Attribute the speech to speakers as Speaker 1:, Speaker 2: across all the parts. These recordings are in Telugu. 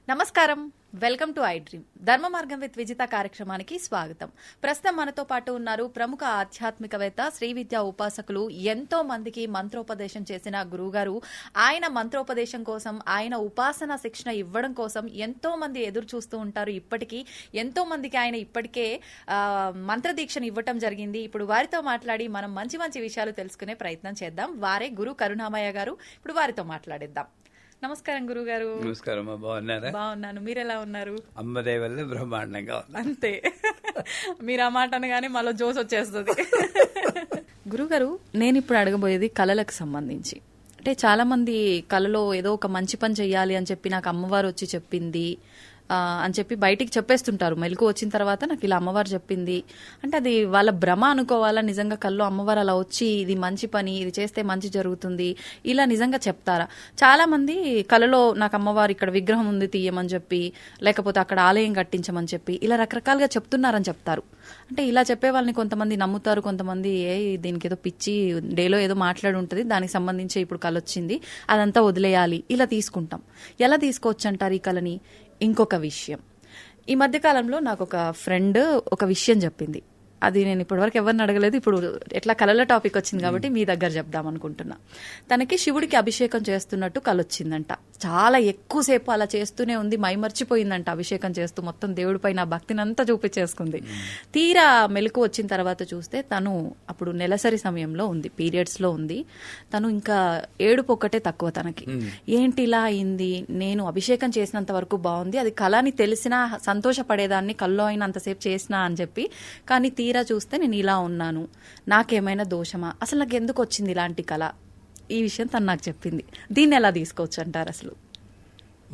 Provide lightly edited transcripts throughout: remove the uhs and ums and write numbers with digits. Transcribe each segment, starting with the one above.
Speaker 1: నమస్కారం, వెల్కమ్ టు ఐ డ్రీమ్. ధర్మ మార్గం విత్ విజిత కార్యక్రమానికి స్వాగతం. ప్రస్తుతం మనతో పాటు ఉన్నారు ప్రముఖ ఆధ్యాత్మికవేత్త, శ్రీ విద్యా ఉపాసకులు, ఎంతో మందికి మంత్రోపదేశం చేసిన గురువుగారు. ఆయన మంత్రోపదేశం కోసం, ఆయన ఉపాసన శిక్షణ ఇవ్వడం కోసం ఎంతో మంది ఎదురు చూస్తూ ఉంటారు. ఇప్పటికీ ఎంతో మందికి ఆయన ఇప్పటికే మంత్రదీక్షను ఇవ్వటం జరిగింది. ఇప్పుడు వారితో మాట్లాడి మనం మంచి మంచి విషయాలు తెలుసుకునే ప్రయత్నం చేద్దాం. వారే గురు కరుణామయ్య గారు. ఇప్పుడు వారితో మాట్లాడిద్దాం. నమస్కారం గురుగారు.
Speaker 2: నమస్కారం. బాగున్నారా?
Speaker 1: బాగున్నాను. మీరెలా ఉన్నారు?
Speaker 2: అమ్మదే వల్ల బ్రహ్మాండంగా
Speaker 1: అంతే. మీరు ఆ మాట అనగానే మళ్ళీ జోస్ వచ్చేస్తుంది. గురుగారు, నేను ఇప్పుడు అడగబోయేది కళలకు సంబంధించి. అంటే చాలా మంది కళలో ఏదో ఒక మంచి పని చెయ్యాలి అని చెప్పి నాకు అమ్మవారు వచ్చి చెప్పింది అని చెప్పి బయటికి చెప్పేస్తుంటారు. మెలకు వచ్చిన తర్వాత నాకు ఇలా అమ్మవారు చెప్పింది అంటే అది వాళ్ళ భ్రమ అనుకోవాలా? నిజంగా కల్లో అమ్మవారు అలా వచ్చి ఇది మంచి పని, ఇది చేస్తే మంచి జరుగుతుంది, ఇలా నిజంగా చెప్తారా? చాలా మంది కళలో నాకు అమ్మవారు ఇక్కడ విగ్రహం ఉంది తీయమని చెప్పి, లేకపోతే అక్కడ ఆలయం కట్టించమని చెప్పి ఇలా రకరకాలుగా చెప్తున్నారని చెప్తారు. అంటే ఇలా చెప్పే వాళ్ళని కొంతమంది నమ్ముతారు, కొంతమంది దీనికి ఏదో పిచ్చి, డేలో ఏదో మాట్లాడి ఉంటుంది, దానికి సంబంధించి ఇప్పుడు కళ వచ్చింది, అదంతా వదిలేయాలి, ఇలా తీసుకుంటాం. ఎలా తీసుకోవచ్చు అంటారు ఈ కళని? ఇంకొక విషయం, ఈ మధ్యకాలంలో నాకు ఒక ఫ్రెండ్ ఒక విషయం చెప్పింది. అది నేను ఇప్పటివరకు ఎవరిని అడగలేదు. ఇప్పుడు ఎట్లా కళల టాపిక్ వచ్చింది కాబట్టి మీ దగ్గర చెప్దాం అనుకుంటున్నా. తనకి శివుడికి అభిషేకం చేస్తున్నట్టు కళ వచ్చిందంట. చాలా ఎక్కువసేపు అలా చేస్తూనే ఉంది, మైమర్చిపోయిందంట. అభిషేకం చేస్తూ మొత్తం దేవుడి పైన భక్తిని అంతా చూపించేసుకుంది. తీరా మెలకు వచ్చిన తర్వాత చూస్తే తను అప్పుడు నెలసరి సమయంలో ఉంది, పీరియడ్స్ లో ఉంది. తను ఇంకా ఏడుపు ఒక్కటే తక్కువ తనకి. ఏంటి ఇలా అయింది? నేను అభిషేకం చేసినంత వరకు బాగుంది, అది కళ అని తెలిసినా సంతోషపడేదాన్ని, కల్లో అయినా అంతసేపు చేసినా అని చెప్పి. కానీ తీరా చూస్తే నేను ఇలా ఉన్నాను, నాకేమైనా దోషమా, అసలు నాకు ఎందుకు వచ్చింది ఇలాంటి కళ? ఈ విషయం తను నాకు చెప్పింది. దీన్ని ఎలా తీసుకోవచ్చు అంటారు? అసలు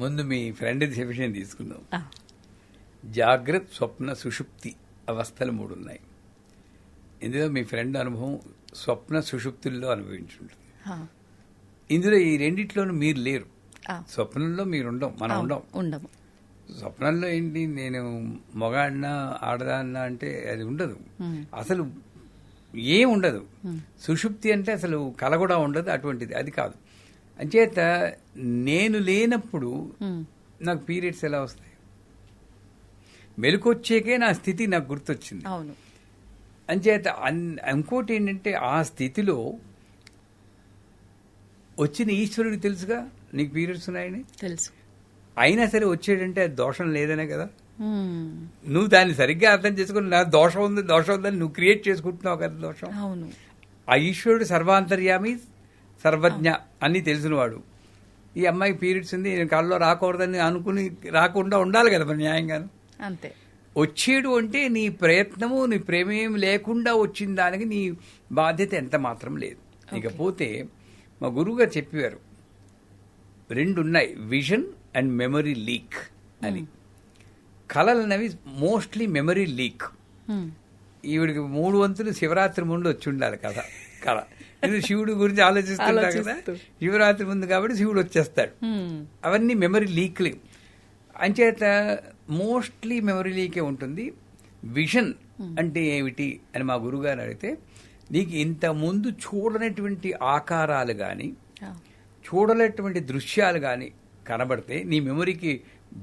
Speaker 2: ముందు మీ ఫ్రెండ్ విషయం తీసుకుందాం. జాగ్రత్త, స్వప్న, సుషుప్తి అవస్థలు 3 ఉన్నాయి. ఇందులో మీ ఫ్రెండ్ అనుభవం స్వప్న సుషుప్తుల్లో అనుభవించుంటుంది. ఇందులో ఈ రెండిట్లోనూ మీరు లేరు. స్వప్నంలో మీరు మనం ఉండము. స్వప్నంలో ఏంటి, నేను మగాడినా ఆడదాన్నా అంటే అది ఉండదు, అసలు ఏం ఉండదు. సుషుప్తి అంటే అసలు కల కూడా ఉండదు, అటువంటిది అది కాదు. అంచేత నేను లేనప్పుడు నాకు పీరియడ్స్ ఎలా వస్తాయి? మెలకొచ్చేకే నా స్థితి నాకు గుర్తొచ్చింది. అంచేత ఇంకోటి ఏంటంటే, ఆ స్థితిలో వచ్చిన ఈశ్వరుడికి తెలుసుగా నీకు పీరియడ్స్ ఉన్నాయని తెలుసు. అయినా సరే వచ్చేటంటే అది దోషం లేదనే కదా. నువ్వు దాన్ని సరిగ్గా అర్థం చేసుకుని నా దోషం ఉందని నువ్వు క్రియేట్ చేసుకుంటున్నావు కదా దోషం. ఆ ఈశ్వరుడు సర్వాంతర్యామి, సర్వజ్ఞ అన్ని తెలిసినవాడు. ఈ అమ్మాయికి పీరియడ్స్ ఉంది, నేను కళ్ళలో రాకూడదని అనుకుని రాకుండా ఉండాలి కదా మరి న్యాయంగాను. అంతే. వచ్చేడు అంటే నీ ప్రయత్నము, నీ ప్రేమేం లేకుండా వచ్చిన దానికి నీ బాధ్యత ఎంత మాత్రం లేదు. ఇకపోతే మా గురువు గారు చెప్పారు, 2 ఉన్నాయి, విజన్ అండ్ మెమరీ లీక్ అని. కళలు అనేవి మోస్ట్లీ మెమరీ లీక్. ఈవిడికి 3 వంతులు శివరాత్రి ముందు వచ్చి ఉండాలి కళ. ఇది శివుడి గురించి ఆలోచిస్తుంటా కదా, శివరాత్రి ముందు కాబట్టి శివుడు వచ్చేస్తాడు. అవన్నీ మెమరీ లీక్లు. అంచేత మోస్ట్లీ మెమరీ లీకే ఉంటుంది. విజన్ అంటే ఏమిటి అని మా గురుగారు అడిగితే, నీకు ఇంత ముందు చూడనటువంటి ఆకారాలు కానీ, చూడలేటువంటి దృశ్యాలు కానీ కనబడితే నీ మెమరీకి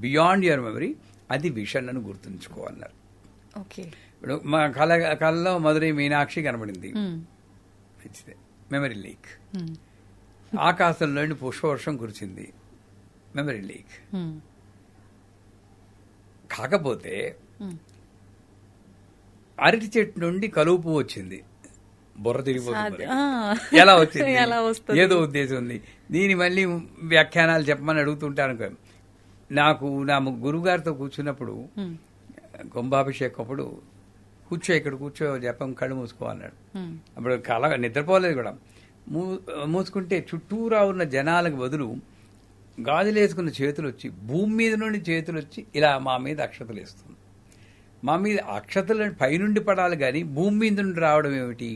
Speaker 2: బియాండ్ యువర్ మెమరీ, అది విషన్ అని గుర్తుంచుకోవాలన్నారు. ఇప్పుడు మా కళలో మధురై మీనాక్షి కనబడింది, మంచిదే, మెమరీ లీక్. ఆకాశంలోని పుష్పవర్షం కురిచింది, మెమరీ లీక్. కాకపోతే అరటి చెట్టు నుండి కలుపు వచ్చింది, బుర్ర తిరిగిపోతుంది. ఎలా వచ్చింది? ఏదో ఉద్దేశం ఉంది. దీని మళ్ళీ వ్యాఖ్యానాలు చెప్పమని అడుగుతుంటాను. నాకు నా గురువుగారితో కూర్చున్నప్పుడు కుంభాభిషేకం అప్పుడు ఇక్కడ కూర్చో జపం, కళ్ళు మూసుకో అన్నాడు. అప్పుడు కళ నిద్రపోలేదు కూడా. మూసుకుంటే చుట్టూరా ఉన్న జనాలకు బదులు గాజులేసుకున్న చేతులు వచ్చి, భూమి మీద నుండి చేతులు వచ్చి ఇలా మా మీద అక్షతలు వేస్తుంది. మా మీద అక్షతలు పైనుండి పడాలి కానీ భూమి మీద నుండి రావడం ఏమిటి?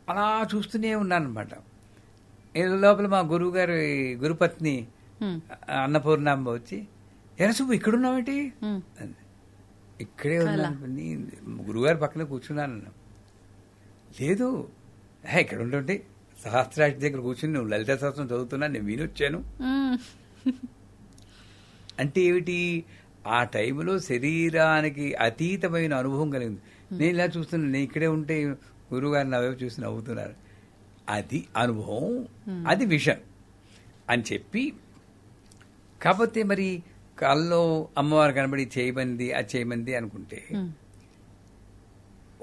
Speaker 2: అలా చూస్తూనే ఉన్నాను అనమాట. లోపల మా గురువు గారి గురుపత్ని అన్నపూర్ణాంబ వచ్చి, ఎరసు ఇక్కడున్నావేంటి? ఇక్కడే ఉన్నాను, గురువుగారి పక్కన కూర్చున్నాను. లేదు, ఇక్కడ ఉంటుంటే సహస్రాక్షి దగ్గర కూర్చుని నువ్వు లలిత సహస్రం చదువుతున్నా, నేను వినొచ్చాను. అంటే ఏమిటి, ఆ టైంలో శరీరానికి అతీతమైన అనుభవం కలిగింది. నేను ఇలా చూస్తున్నాను, నేను ఇక్కడే ఉంటే గురువుగారు నా వైపు చూసి నవ్వుతున్నారు, అది అనుభవం, అది విషన్ అని చెప్పి. కాకపోతే మరి కల్లో అమ్మవారు కనబడి చేయమంది, అది చేయమంది అనుకుంటే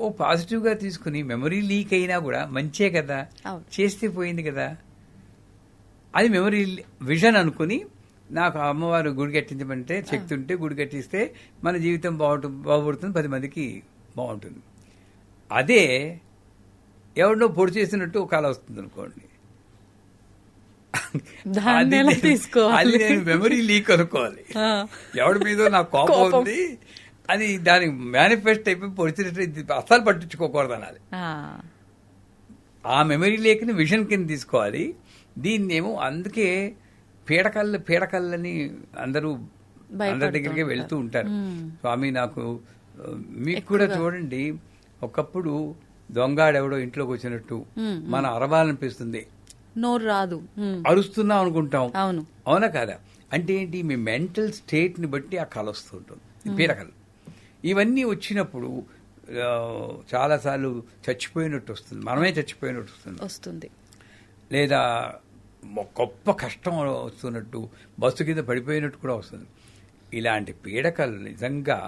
Speaker 2: ఓ పాజిటివ్గా తీసుకుని మెమరీ లీక్ అయినా కూడా మంచే కదా, చేస్తే పోయింది కదా, అది మెమరీ విజన్ అనుకుని నాకు అమ్మవారు గుడి కట్టించమంటే శక్తి ఉంటే గుడి కట్టిస్తే మన జీవితం బాగుపడుతుంది, 10 మందికి బాగుంటుంది. అదే ఎవరినో పొడి చేసినట్టు ఒక కళ వస్తుంది అనుకోండి, అది నేను మెమరీ లీక్ అనుకోవాలి. ఎవడి మీద నాకు కోపం ఉంది, అది దానికి మేనిఫెస్ట్ అయిపోయి పొడిచినట్టు అస్సలు పట్టించుకోకూడదు అనాలి. ఆ మెమరీ లేకని విజన్ కింద తీసుకోవాలి. దీన్నేమో అందుకే పీడకల్లని అందరూ అందరి దగ్గరికి వెళ్తూ ఉంటారు. స్వామి నాకు, మీకు కూడా చూడండి, ఒకప్పుడు దొంగాడెవడో ఇంట్లోకి వచ్చినట్టు మన అరవాలనిపిస్తుంది,
Speaker 1: నోరు రాదు,
Speaker 2: అరుస్తున్నాం అనుకుంటాం.
Speaker 1: అవును,
Speaker 2: అవునా కాదా? అంటే ఏంటి, మీ మెంటల్ స్టేట్ ని బట్టి ఆ కళ వస్తూ ఉంటుంది. పీడకలు ఇవన్నీ వచ్చినప్పుడు చాలాసార్లు చచ్చిపోయినట్టు వస్తుంది, మనమే చచ్చిపోయినట్టు వస్తుంది, లేదా గొప్ప కష్టం వస్తున్నట్టు, బస్సు కింద పడిపోయినట్టు కూడా వస్తుంది. ఇలాంటి పీడకలు నిజంగా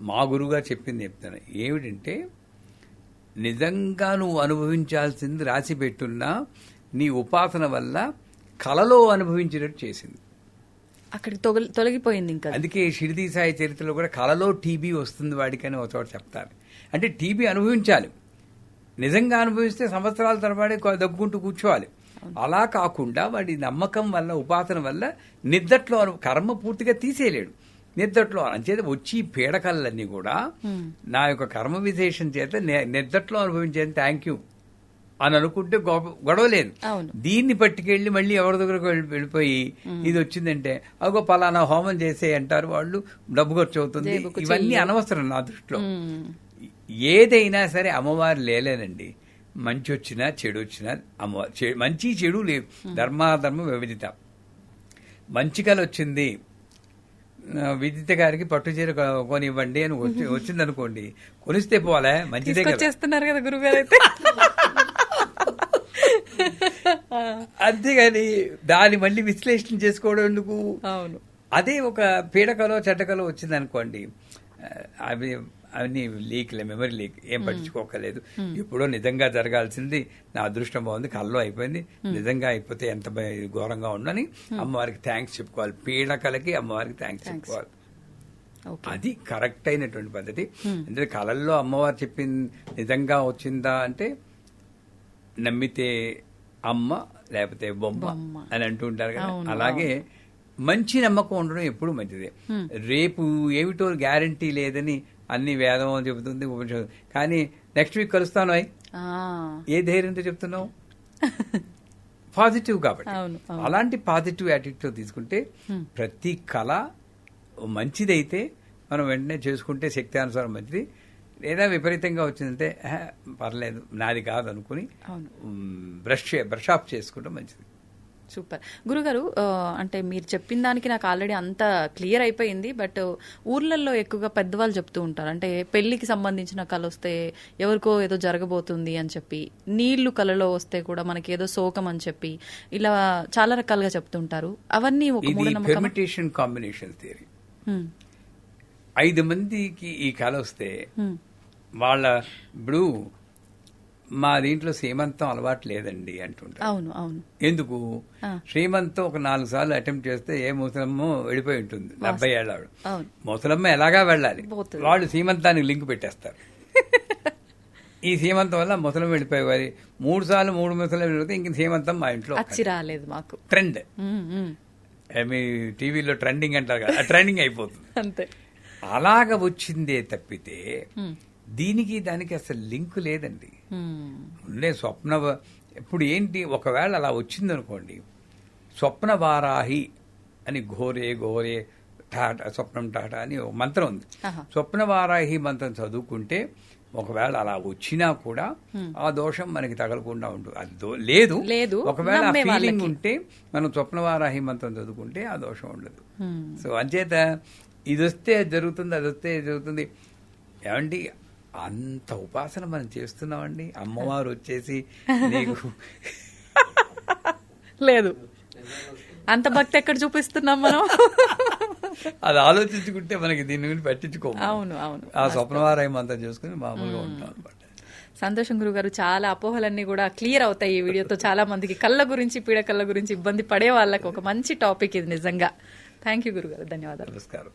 Speaker 2: మా గురువుగారు చెప్తాను ఏమిటంటే, నిజంగా నువ్వు అనుభవించాల్సింది రాసి పెట్టున్నా నీ ఉపాసన వల్ల కలలో అనుభవించినట్టు చేసింది,
Speaker 1: అక్కడికి తొలగిపోయింది. ఇంకా అందుకే
Speaker 2: షిరిడి సాయి చరిత్రలో కూడా కలలో టీబీ వస్తుంది వాడికని ఒక చోట చెప్తారు. అంటే టీబీ అనుభవించాలి, నిజంగా అనుభవిస్తే సంవత్సరాల తరబడి దగ్గుకుంటూ కూర్చోవాలి. అలా కాకుండా వాడి నమ్మకం వల్ల, ఉపాసన వల్ల నిద్దట్లో కర్మ పూర్తిగా తీసేయలేడు, నిద్దట్లో అంచేత వచ్చి పీడకలన్నీ కూడా నా యొక్క కర్మ విశేషం చేత నిద్దట్లో అనుభవించేది, థ్యాంక్ యూ అని అనుకుంటే గొడవ లేదు. దీన్ని పట్టుకెళ్ళి మళ్ళీ ఎవరి దగ్గరకు వెళ్ళిపోయి ఇది వచ్చిందంటే అగో పలానా హోమం చేసే అంటారు వాళ్ళు, డబ్బు ఖర్చు అవుతుంది, ఇవన్నీ అనవసరం నా దృష్టిలో. ఏదైనా సరే అమ్మవారు లేలేనండి, మంచి వచ్చినా చెడు వచ్చినా అమ్మవారు, మంచి చెడు లేవు, ధర్మాధర్మ వివిధిత. మంచి కళ వచ్చింది, విదిత గారికి పట్టు చీర కొనివ్వండి అని వచ్చింది అనుకోండి, కొనిస్తే పోలే, మంచిదే
Speaker 1: చేస్తున్నారు కదా గురుగారు అయితే.
Speaker 2: అంతేగాని దాన్ని మళ్ళీ విశ్లేషణ చేసుకోవడం ఎందుకు?
Speaker 1: అవును,
Speaker 2: అదే ఒక పీడకలో చెడ్డకలో వచ్చింది అనుకోండి, అవన్నీ లీక్లే, మెమరీ లీక్, ఏం పట్టించుకోకలేదు. ఎప్పుడో నిజంగా జరగాల్సింది నా అదృష్టం బాగుంది, కల్లో అయిపోయింది, నిజంగా అయిపోతే ఎంత ఘోరంగా ఉండని అమ్మవారికి థ్యాంక్స్ చెప్పుకోవాలి, పీడకలకి అమ్మవారికి థ్యాంక్స్ చెప్పుకోవాలి. అది కరెక్ట్ అయినటువంటి పద్ధతి. అంటే కళల్లో అమ్మవారు చెప్పింది నిజంగా వచ్చిందా అంటే, నమ్మితే అమ్మ లేకపోతే బొమ్మ అని అంటూ ఉంటారు కదా, అలాగే మంచి నమ్మకం ఉండడం ఎప్పుడు మంచిదే. రేపు ఏమిటో గ్యారంటీ లేదని అన్ని వేదం అని చెబుతుంది, ఉపనిషత్తు, కానీ నెక్స్ట్ వీక్ కలుస్తాను అయి ఏ ధైర్యంతో చెప్తున్నావు? పాజిటివ్ కాబట్టి. అలాంటి పాజిటివ్ యాటిట్యూడ్ తీసుకుంటే ప్రతి కళ మంచిదైతే మనం వెంటనే చేసుకుంటే శక్తి అనుసారం మంచిది, లేదా విపరీతంగా వచ్చిందంటే పర్లేదు నాది కాదు అనుకుని బ్రష్ ఆఫ్ చేసుకోవడం మంచిది.
Speaker 1: సూపర్ గురుగారు. అంటే మీరు చెప్పిన దానికి నాకు ఆల్రెడీ అంత క్లియర్ అయిపోయింది. బట్ ఊర్లలో ఎక్కువగా పెద్దవాళ్ళు చెప్తూ ఉంటారు, అంటే పెళ్లికి సంబంధించిన కళ వస్తే ఎవరికో ఏదో జరగబోతుంది అని చెప్పి, నీళ్లు కళలో వస్తే కూడా మనకి ఏదో శోకం అని చెప్పి, ఇలా చాలా రకాలుగా చెప్తుంటారు. అవన్నీ ఒక
Speaker 2: పెర్మిటేషన్ కాంబినేషన్ థియరీ. 5 మందికి ఈ కళ వస్తే వాళ్ళ, ఇప్పుడు మా దీంట్లో శ్రీమంతం అలవాటు లేదండి అంటుంటారు.
Speaker 1: అవును అవును.
Speaker 2: ఎందుకు? శ్రీమంతం ఒక 4 సార్లు అటెంప్ట్ చేస్తే ఏ ముసలమ్మ వెళ్ళిపోయి ఉంటుంది, 70 ఏళ్ళ ముసలమ్మ ఎలాగా వెళ్ళాలి, వాళ్ళు శ్రీమంతానికి లింక్ పెట్టేస్తారు. ఈ శ్రీమంతం వల్ల ముసలం వెళ్ళిపోయేవారి 3 సార్లు 3 ముసలం వెళ్ళిపోతే ఇంక శ్రీమంతం మా ఇంట్లో
Speaker 1: రాలేదు, మాకు
Speaker 2: ట్రెండ్. మీ టీవీలో ట్రెండింగ్ అంటారు కదా, ట్రెండింగ్ అయిపోతుంది
Speaker 1: అంతే.
Speaker 2: అలాగ వచ్చిందే తప్పితే దీనికి దానికి అసలు లింక్ లేదండి. స్వప్న ఇప్పుడు ఏంటి, ఒకవేళ అలా వచ్చిందనుకోండి, స్వప్న వారాహి అని ఘోరే ఘోరే టాటా స్వప్నం టాటా అని ఒక మంత్రం ఉంది. స్వప్న వారాహి మంత్రం చదువుకుంటే ఒకవేళ అలా వచ్చినా కూడా ఆ దోషం మనకి తగలకుండా ఉంటుంది. అది లేదు ఒకవేళ ఆ ఫీలింగ్ ఉంటే మనం స్వప్నవారాహి మంత్రం చదువుకుంటే ఆ దోషం ఉండదు. సో అంచేత ఇది వస్తే అది జరుగుతుంది, అది వస్తే ఇది జరుగుతుంది. ఏమండి అంత ఉపాసన మనం చేస్తున్నామండి, అమ్మవారు వచ్చేసి నీకు
Speaker 1: లేదు అంత భక్తి ఎక్కడ చూపిస్తున్నాం మనం.
Speaker 2: అది ఆలోచించుకుంటే మనకి దీని గురించి పట్టించుకోము.
Speaker 1: అవును అవును,
Speaker 2: ఆ స్వప్నవారాయం అంతా చేసుకుని మామూలుగా ఉంటాం అనమాట.
Speaker 1: సంతోషం గురుగారు, చాలా అపోహలన్నీ కూడా క్లియర్ అవుతాయి ఈ వీడియోతో. చాలా మందికి కళ్ళ గురించి, పీడ కళ్ళ గురించి ఇబ్బంది పడే వాళ్ళకి ఒక మంచి టాపిక్ ఇది నిజంగా. థ్యాంక్ యూ గురుగారు, ధన్యవాదాలు.
Speaker 2: నమస్కారం.